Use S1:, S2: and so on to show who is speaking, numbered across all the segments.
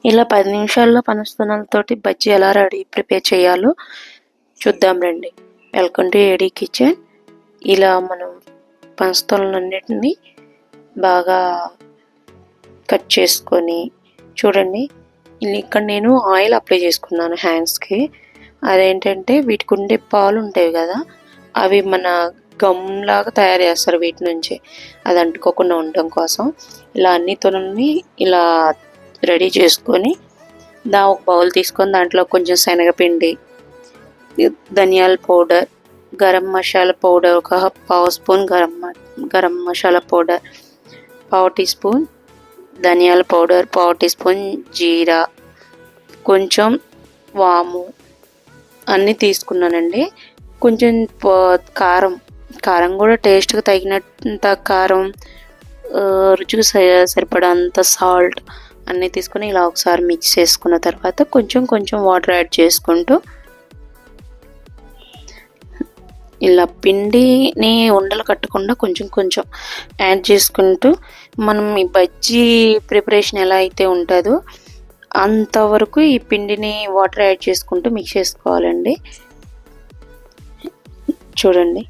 S1: ఇలా 10 నిమిషాల్లో పనస్తనాలతోటి బజ్జీ ఎలా ప్రిపేర్ చేయాలో చూద్దాం రండి. Welcome to AD kitchen. ఇలా మనం పనస్తనాలన్నిటిని బాగా కట్ చేసుకొని చూడండి. ఇక్కడ నేను ఆయిల్ అప్లై చేసుకున్నాను హ్యాండ్స్కి. అదేంటంటే వీటికి ఉండే పాలు ఉంటాయి కదా, అవి మన గమ్ లాగా తయారు చేస్తారు వీటి నుంచి, అది అంటుకోకుండా ఉండడం కోసం. ఇలా అన్నితోని ఇలా రెడీ చేసుకొని ఒక బౌల్ తీసుకొని దాంట్లో కొంచెం శనగపిండి, ధనియాల పౌడర్, గరం మసాలా పౌడర్, ఒక పావు స్పూన్ గరం మసాలా పౌడర్, పావు టీ స్పూన్ ధనియాల పౌడర్, పావు టీ స్పూన్ జీరా, కొంచెం వాము అన్నీ తీసుకున్నానండి. కొంచెం కారం కూడా టేస్ట్కి తగినంత కారం, రుచికి సరిపడంత సాల్ట్ అన్నీ తీసుకొని ఇలా ఒకసారి మిక్స్ చేసుకున్న తర్వాత కొంచెం వాటర్ యాడ్ చేసుకుంటూ ఇలా పిండిని ఉండలు కట్టకుండా కొంచెం యాడ్ చేసుకుంటూ మనం ఈ బజ్జీ ప్రిపరేషన్ ఎలా అయితే ఉంటుందో అంతవరకు ఈ పిండిని వాటర్ యాడ్ చేసుకుంటూ మిక్స్ చేసుకోవాలండి. చూడండి,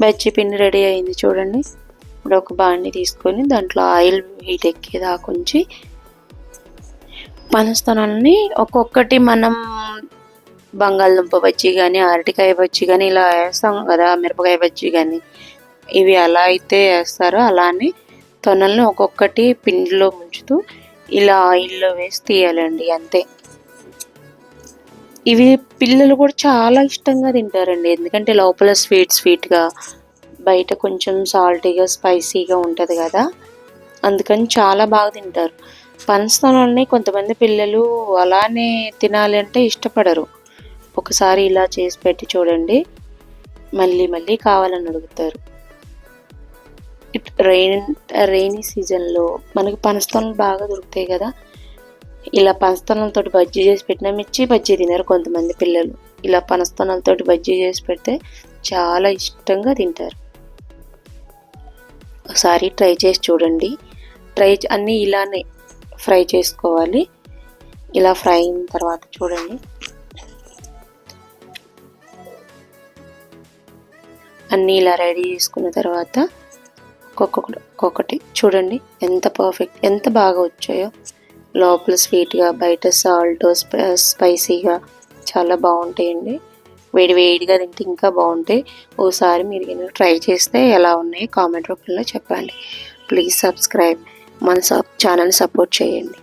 S1: బజ్జీ పిండి రెడీ అయింది. చూడండి, ఇప్పుడు ఒక బాండి తీసుకొని దాంట్లో ఆయిల్ హీట్ ఎక్కేదాకా ఉంచి పనస్తనాలని ఒక్కొక్కటి మనం బంగాళదుంప బజ్జీ కానీ, అరటికాయ బజ్జీ కానీ ఇలా వేస్తాం కదా, మిరపకాయ బజ్జీ కానీ, ఇవి ఎలా అయితే వేస్తారో అలానే తొనల్ని ఒక్కొక్కటి పిండిలో ముంచుతూ ఇలా ఆయిల్లో వేసి తీయాలండి, అంతే. ఇవి పిల్లలు కూడా చాలా ఇష్టంగా తింటారండి, ఎందుకంటే లోపల స్వీట్గా, బయట కొంచెం సాల్టీగా స్పైసీగా ఉంటుంది కదా, అందుకని చాలా బాగా తింటారు. పనస్తనాలని కొంతమంది పిల్లలు అలానే తినాలి అంటే ఇష్టపడరు. ఒకసారి ఇలా చేసి పెట్టి చూడండి, మళ్ళీ కావాలని అడుగుతారు. రైనీ సీజన్లో మనకి పనస్తనాలు బాగా దొరుకుతాయి కదా, ఇలా పనస్తనాలతో బజ్జీ చేసి పెట్టినా మిర్చి బజ్జీ తినరు కొంతమంది పిల్లలు. ఇలా పనస్తనాలతో బజ్జీ చేసి పెడితే చాలా ఇష్టంగా తింటారు. ఒకసారి ట్రై చేసి చూడండి. అన్నీ ఇలానే ఫ్రై చేసుకోవాలి. ఇలా ఫ్రై అయిన తర్వాత చూడండి, అన్నీ ఇలా రెడీ చేసుకున్న తర్వాత ఒక్కొక్కటి చూడండి ఎంత బాగా వచ్చాయో. లోపల స్వీట్గా, బయట సాల్ట్ స్పైసీగా చాలా బాగుంటాయండి. వేడిగా తింటే ఇంకా బాగుంటాయి. ఓసారి మీరు ట్రై చేస్తే ఎలా ఉన్నాయో కామెంట్ రూపంలో చెప్పండి. ప్లీజ్ సబ్స్క్రైబ్, మన ఛానల్ని సపోర్ట్ చేయండి.